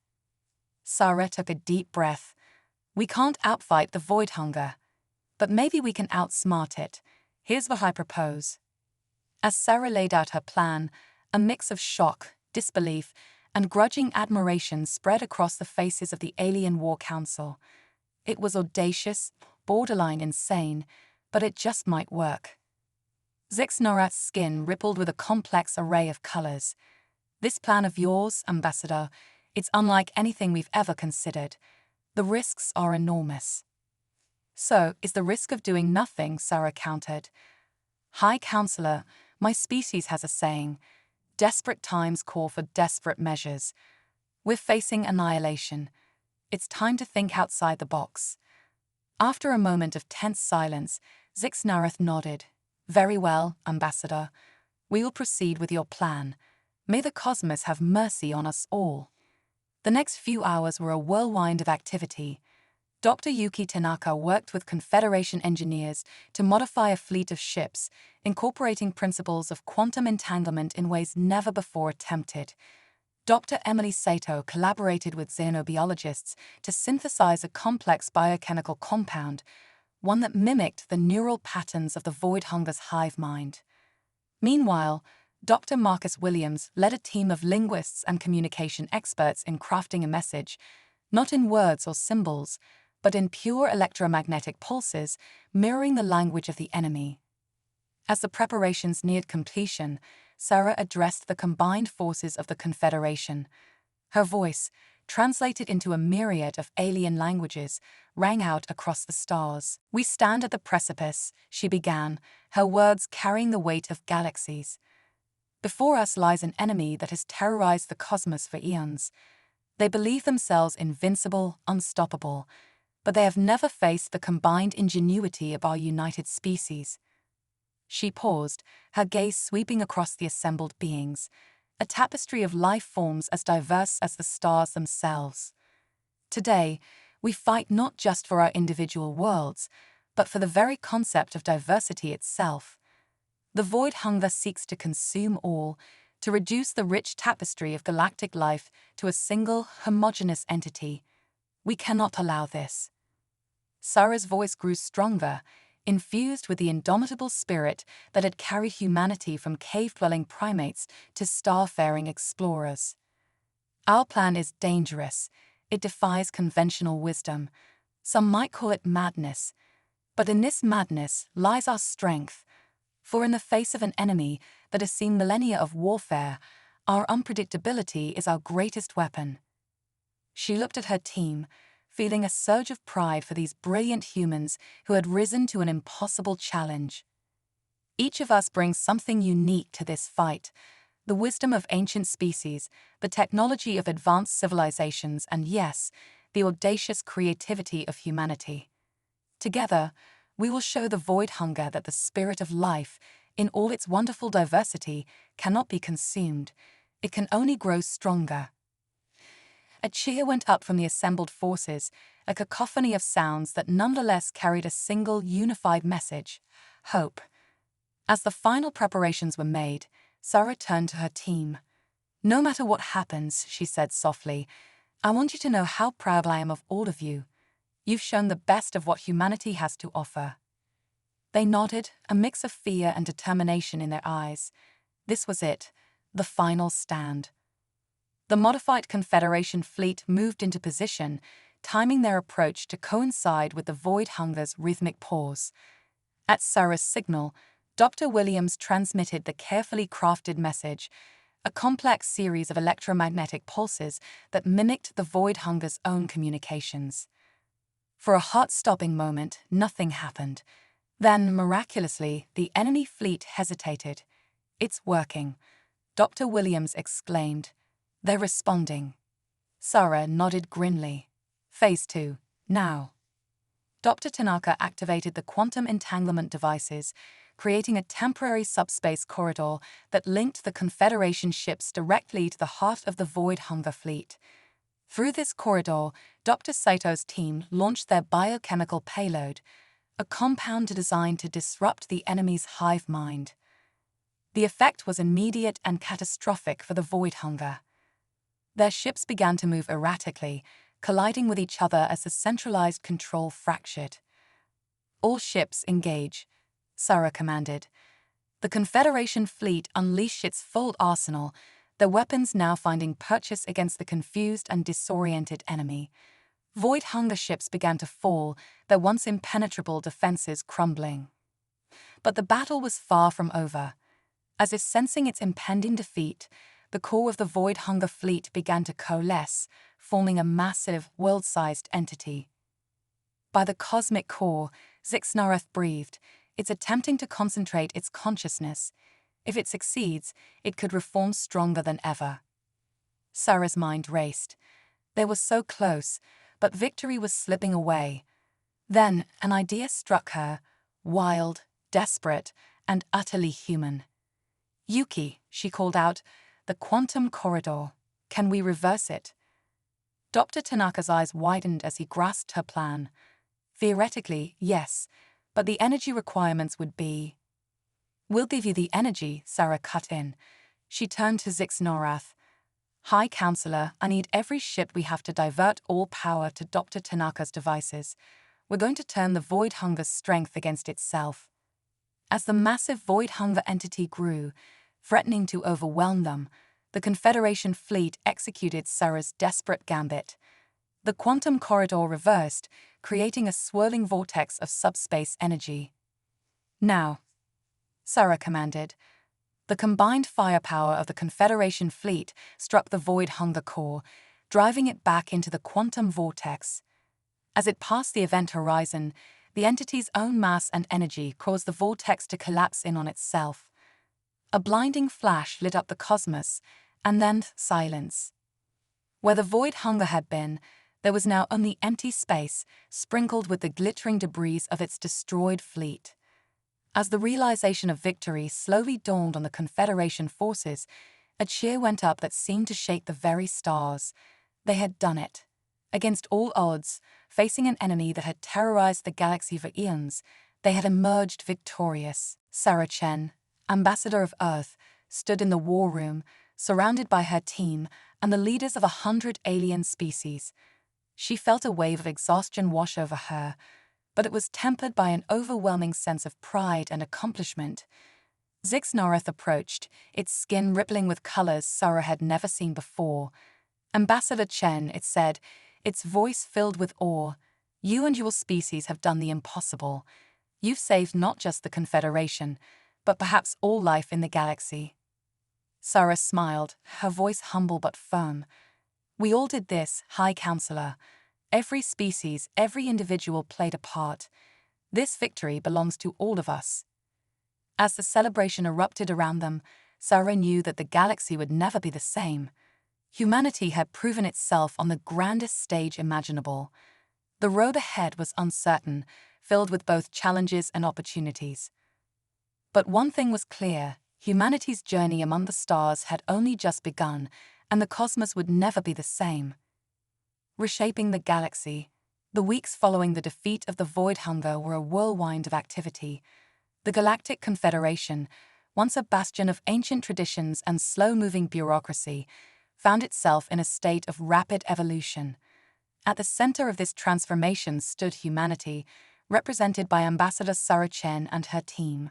A: Sarah took a deep breath. We can't outfight the void hunger, but maybe we can outsmart it. Here's what I propose. As Sarah laid out her plan, a mix of shock, disbelief, and grudging admiration spread across the faces of the Alien War Council. It was audacious, borderline insane, but it just might work. Zixnarath's skin rippled with a complex array of colors. This plan of yours, Ambassador, it's unlike anything we've ever considered. The risks are enormous. So, is the risk of doing nothing, Sarah countered. High Counselor, my species has a saying, desperate times call for desperate measures. We're facing annihilation. It's time to think outside the box. After a moment of tense silence, Zixnarath nodded. Very well, Ambassador. We will proceed with your plan. May the cosmos have mercy on us all. The next few hours were a whirlwind of activity. Dr. Yuki Tanaka worked with Confederation engineers to modify a fleet of ships, incorporating principles of quantum entanglement in ways never before attempted. Dr. Emily Sato collaborated with xenobiologists to synthesize a complex biochemical compound, one that mimicked the neural patterns of the void hunger's hive mind. Meanwhile, Dr. Marcus Williams led a team of linguists and communication experts in crafting a message, not in words or symbols, but in pure electromagnetic pulses mirroring the language of the enemy. As the preparations neared completion, Sarah addressed the combined forces of the Confederation. Her voice, translated into a myriad of alien languages, rang out across the stars. We stand at the precipice, she began, her words carrying the weight of galaxies. Before us lies an enemy that has terrorized the cosmos for eons. They believe themselves invincible, unstoppable, but they have never faced the combined ingenuity of our united species. She paused, her gaze sweeping across the assembled beings, a tapestry of life forms as diverse as the stars themselves. Today, we fight not just for our individual worlds, but for the very concept of diversity itself. The void hunger seeks to consume all, to reduce the rich tapestry of galactic life to a single, homogeneous entity. We cannot allow this. Sarah's voice grew stronger, infused with the indomitable spirit that had carried humanity from cave-dwelling primates to starfaring explorers. Our plan is dangerous. It defies conventional wisdom. Some might call it madness. But in this madness lies our strength. For in the face of an enemy that has seen millennia of warfare, our unpredictability is our greatest weapon. She looked at her team, feeling a surge of pride for these brilliant humans who had risen to an impossible challenge. Each of us brings something unique to this fight, the wisdom of ancient species, the technology of advanced civilizations, and yes, the audacious creativity of humanity. Together, we will show the void hunger that the spirit of life, in all its wonderful diversity, cannot be consumed. It can only grow stronger. A cheer went up from the assembled forces, a cacophony of sounds that nonetheless carried a single unified message: hope. As the final preparations were made, Sarah turned to her team. "No matter what happens," she said softly, "I want you to know how proud I am of all of you. You've shown the best of what humanity has to offer." They nodded, a mix of fear and determination in their eyes. This was it, the final stand. The modified Confederation fleet moved into position, timing their approach to coincide with the Void Hunger's rhythmic pause. At Sarah's signal, Dr. Williams transmitted the carefully crafted message, a complex series of electromagnetic pulses that mimicked the Void Hunger's own communications. For a heart-stopping moment, nothing happened. Then, miraculously, the enemy fleet hesitated. "It's working," Dr. Williams exclaimed. "They're responding." Sarah nodded grimly. "Phase 2, now." Dr. Tanaka activated the quantum entanglement devices, creating a temporary subspace corridor that linked the Confederation ships directly to the heart of the Void Hunger fleet. Through this corridor, Dr. Sato's team launched their biochemical payload, a compound designed to disrupt the enemy's hive mind. The effect was immediate and catastrophic for the Void Hunger. Their ships began to move erratically, colliding with each other as the centralized control fractured. "All ships engage," Sarah commanded. The Confederation fleet unleashed its full arsenal, their weapons now finding purchase against the confused and disoriented enemy. Void Hunger ships began to fall, their once impenetrable defenses crumbling. But the battle was far from over. As if sensing its impending defeat, the core of the Void Hunger fleet began to coalesce, forming a massive, world-sized entity. By the cosmic core, Zixnareth breathed. It's attempting to concentrate its consciousness. If it succeeds, it could reform stronger than ever. Sarah's mind raced. They were so close, but victory was slipping away. Then an idea struck her, wild, desperate, and utterly human. "Yuki," she called out, "the quantum corridor. Can we reverse it?" Dr. Tanaka's eyes widened as he grasped her plan. "Theoretically, yes, but the energy requirements would be—" "We'll give you the energy," Sarah cut in. She turned to Zixnorath. "High Counselor, I need every ship we have to divert all power to Dr. Tanaka's devices. We're going to turn the Void Hunger's strength against itself." As the massive Void Hunger entity grew, threatening to overwhelm them, the Confederation fleet executed Sarah's desperate gambit. The quantum corridor reversed, creating a swirling vortex of subspace energy. "Now," Sarah commanded. The combined firepower of the Confederation fleet struck the Void Hunger core, driving it back into the quantum vortex. As it passed the event horizon, the entity's own mass and energy caused the vortex to collapse in on itself. A blinding flash lit up the cosmos, and then silence. Where the Void Hunger had been, there was now only empty space, sprinkled with the glittering debris of its destroyed fleet. As the realization of victory slowly dawned on the Confederation forces, a cheer went up that seemed to shake the very stars. They had done it. Against all odds, facing an enemy that had terrorized the galaxy for eons, they had emerged victorious. Sarah Chen, Ambassador of Earth, stood in the war room, surrounded by her team and the leaders of 100 alien species. She felt a wave of exhaustion wash over her, but it was tempered by an overwhelming sense of pride and accomplishment. Zixnareth approached, its skin rippling with colors Sarah had never seen before. "Ambassador Chen," it said, its voice filled with awe, "you and your species have done the impossible. You've saved not just the Confederation, but perhaps all life in the galaxy." Sarah smiled, her voice humble but firm. "We all did this, High Counselor. Every species, every individual played a part. This victory belongs to all of us." As the celebration erupted around them, Sarah knew that the galaxy would never be the same. Humanity had proven itself on the grandest stage imaginable. The road ahead was uncertain, filled with both challenges and opportunities. But one thing was clear: Humanity's journey among the stars had only just begun, and the cosmos would never be the same. Reshaping the galaxy. The weeks following the defeat of the Void Hunger were a whirlwind of activity. The Galactic Confederation, once a bastion of ancient traditions and slow-moving bureaucracy, found itself in a state of rapid evolution. At the center of this transformation stood humanity, represented by Ambassador Sarah Chen and her team.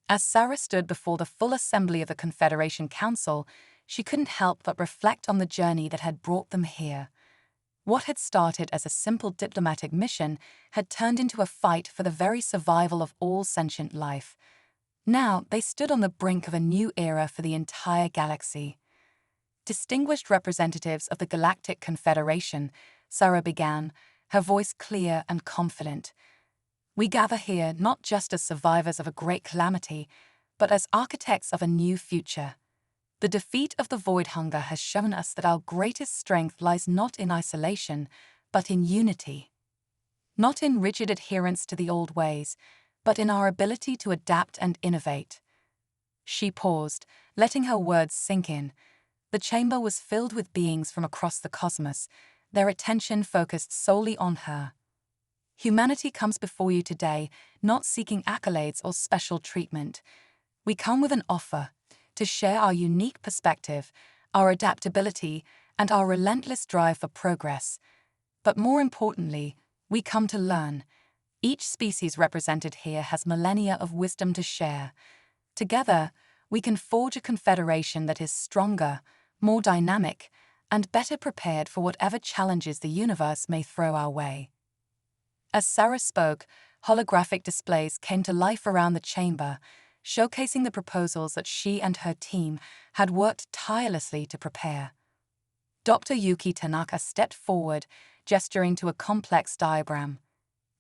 A: As Sarah stood before the full assembly of the Confederation Council, she couldn't help but reflect on the journey that had brought them here. What had started as a simple diplomatic mission had turned into a fight for the very survival of all sentient life. Now, they stood on the brink of a new era for the entire galaxy. Distinguished representatives of the Galactic Confederation, Sarah began, her voice clear and confident. We gather here not just as survivors of a great calamity, but as architects of a new future. The defeat of the Void Hunger has shown us that our greatest strength lies not in isolation, but in unity. Not in rigid adherence to the old ways, but in our ability to adapt and innovate. She paused, letting her words sink in. The chamber was filled with beings from across the cosmos, their attention focused solely on her. Humanity comes before you today, not seeking accolades or special treatment. We come with an offer to share our unique perspective, our adaptability, and our relentless drive for progress. But more importantly, we come to learn. Each species represented here has millennia of wisdom to share. Together, we can forge a confederation that is stronger, more dynamic, and better prepared for whatever challenges the universe may throw our way. As Sarah spoke, holographic displays came to life around the chamber, showcasing the proposals that she and her team had worked tirelessly to prepare. Dr. Yuki Tanaka stepped forward, gesturing to a complex diagram.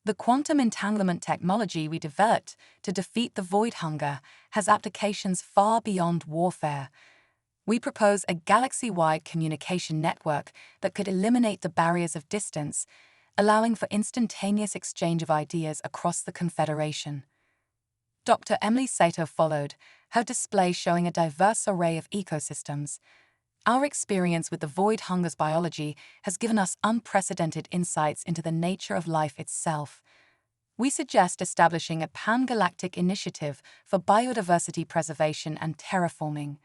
A: The quantum entanglement technology we developed to defeat the Void Hunger has applications far beyond warfare. We propose a galaxy-wide communication network that could eliminate the barriers of distance, allowing for instantaneous exchange of ideas across the Confederation. Dr. Emily Sato followed, her display showing a diverse array of ecosystems. Our experience with the Void Hunger's biology has given us unprecedented insights into the nature of life itself. We suggest establishing a pan-galactic initiative for biodiversity preservation and terraforming.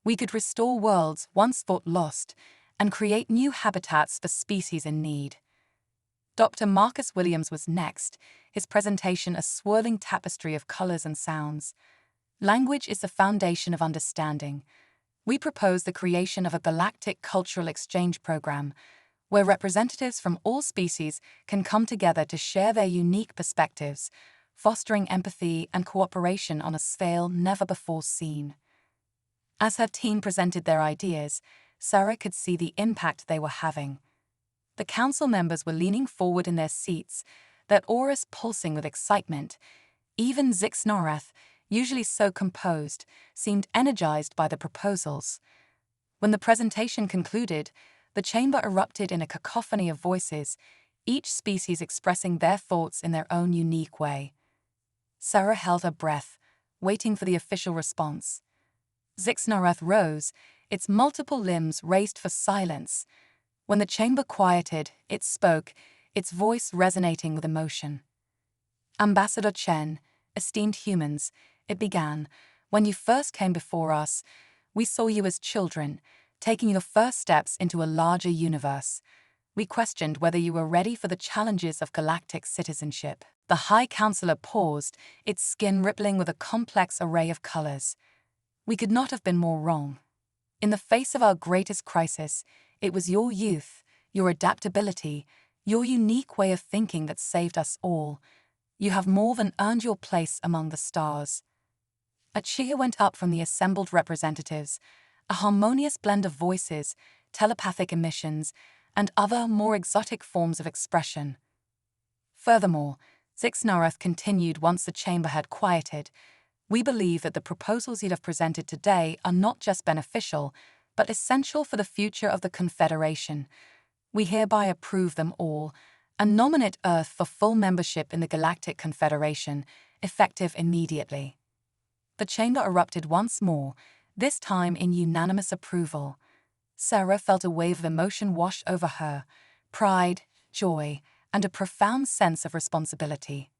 A: We could restore worlds once thought lost and create new habitats for species in need. Dr. Marcus Williams was next, his presentation a swirling tapestry of colors and sounds. Language is the foundation of understanding. We propose the creation of a galactic cultural exchange program, where representatives from all species can come together to share their unique perspectives, fostering empathy and cooperation on a scale never before seen. As her team presented their ideas, Sarah could see the impact they were having. The council members were leaning forward in their seats, their auras pulsing with excitement. Even Zixnorath, usually so composed, seemed energized by the proposals. When the presentation concluded, the chamber erupted in a cacophony of voices, each species expressing their thoughts in their own unique way. Sarah held her breath, waiting for the official response. Zixnorath rose, its multiple limbs raised for silence. When the chamber quieted, it spoke, its voice resonating with emotion. Ambassador Chen, esteemed humans, it began, when you first came before us, we saw you as children, taking your first steps into a larger universe. We questioned whether you were ready for the challenges of galactic citizenship. The High Counselor paused, its skin rippling with a complex array of colors. We could not have been more wrong. In the face of our greatest crisis, it was your youth, your adaptability, your unique way of thinking that saved us all. You have more than earned your place among the stars. A cheer went up from the assembled representatives, a harmonious blend of voices, telepathic emissions, and other more exotic forms of expression. Furthermore, Zixnorath continued once the chamber had quieted. We believe that the proposals you have presented today are not just beneficial, but essential for the future of the Confederation. We hereby approve them all, and nominate Earth for full membership in the Galactic Confederation, effective immediately. The chamber erupted once more, this time in unanimous approval. Sarah felt a wave of emotion wash over her, pride, joy, and a profound sense of responsibility.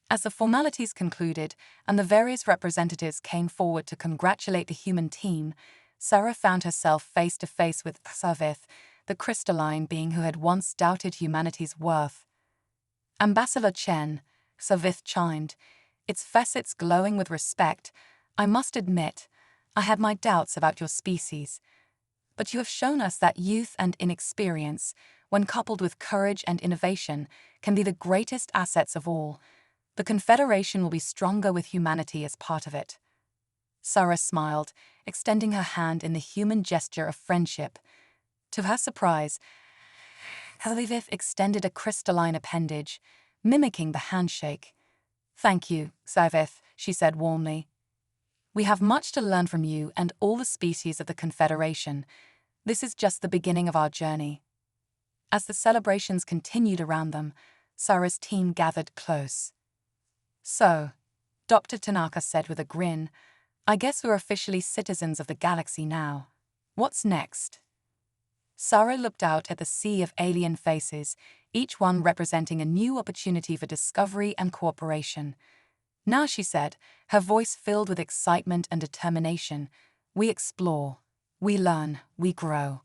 A: As the formalities concluded and the various representatives came forward to congratulate the human team, Sarah found herself face to face with Savith, the crystalline being who had once doubted humanity's worth. "Ambassador Chen," Savith chimed, its facets glowing with respect, "I must admit, I had my doubts about your species. But you have shown us that youth and inexperience, when coupled with courage and innovation, can be the greatest assets of all. The Confederation will be stronger with humanity as part of it." Sarah smiled, extending her hand in the human gesture of friendship. To her surprise, Helivith extended a crystalline appendage, mimicking the handshake. "Thank you, Sci-Fi," she said warmly. "We have much to learn from you and all the species of the Confederation. This is just the beginning of our journey." As the celebrations continued around them, Sarah's team gathered close. "So," Dr. Tanaka said with a grin, "I guess we're officially citizens of the galaxy now. What's next?" Sarah looked out at the sea of alien faces, each one representing a new opportunity for discovery and cooperation. "Now," she said, her voice filled with excitement and determination, "we explore, we learn, we grow,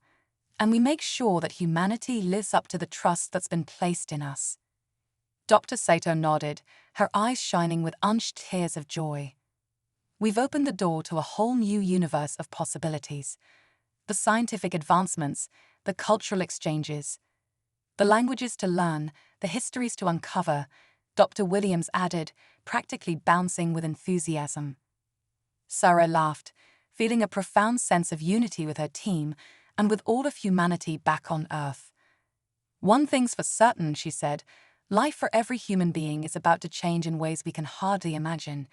A: and we make sure that humanity lives up to the trust that's been placed in us." Dr. Sato nodded, her eyes shining with unshed tears of joy. "We've opened the door to a whole new universe of possibilities. The scientific advancements, the cultural exchanges, the languages to learn, the histories to uncover," Dr. Williams added, practically bouncing with enthusiasm. Sarah laughed, feeling a profound sense of unity with her team and with all of humanity back on Earth. "One thing's for certain," she said, "life for every human being is about to change in ways we can hardly imagine.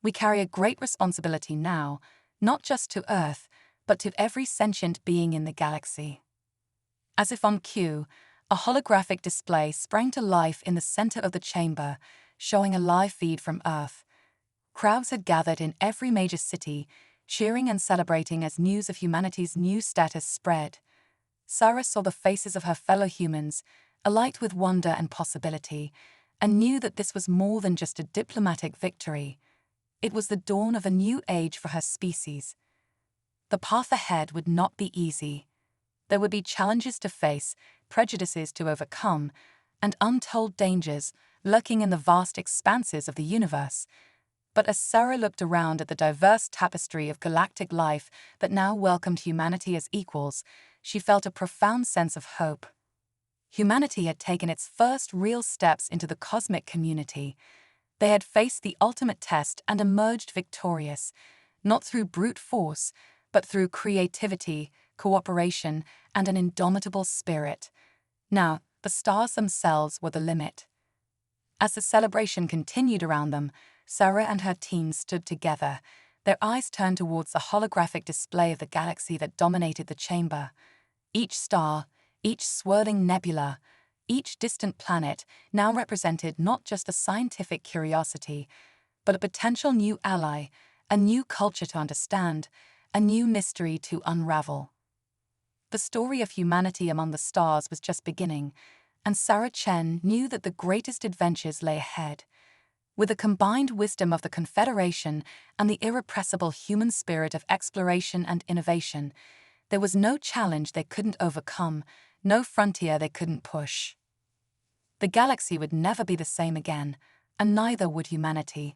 A: We carry a great responsibility now, not just to Earth, but to every sentient being in the galaxy." As if on cue, a holographic display sprang to life in the center of the chamber, showing a live feed from Earth. Crowds had gathered in every major city, cheering and celebrating as news of humanity's new status spread. Sarah saw the faces of her fellow humans, alight with wonder and possibility, and knew that this was more than just a diplomatic victory. It was the dawn of a new age for her species. The path ahead would not be easy. There would be challenges to face, prejudices to overcome, and untold dangers lurking in the vast expanses of the universe. But as Sarah looked around at the diverse tapestry of galactic life that now welcomed humanity as equals, she felt a profound sense of hope. Humanity had taken its first real steps into the cosmic community. They had faced the ultimate test and emerged victorious, not through brute force, but through creativity, cooperation, and an indomitable spirit. Now, the stars themselves were the limit. As the celebration continued around them, Sarah and her team stood together, their eyes turned towards the holographic display of the galaxy that dominated the chamber. Each star, each swirling nebula, each distant planet now represented not just a scientific curiosity, but a potential new ally, a new culture to understand, a new mystery to unravel. The story of humanity among the stars was just beginning, and Sarah Chen knew that the greatest adventures lay ahead. With the combined wisdom of the Confederation and the irrepressible human spirit of exploration and innovation, there was no challenge they couldn't overcome, no frontier they couldn't push. The galaxy would never be the same again, and neither would humanity.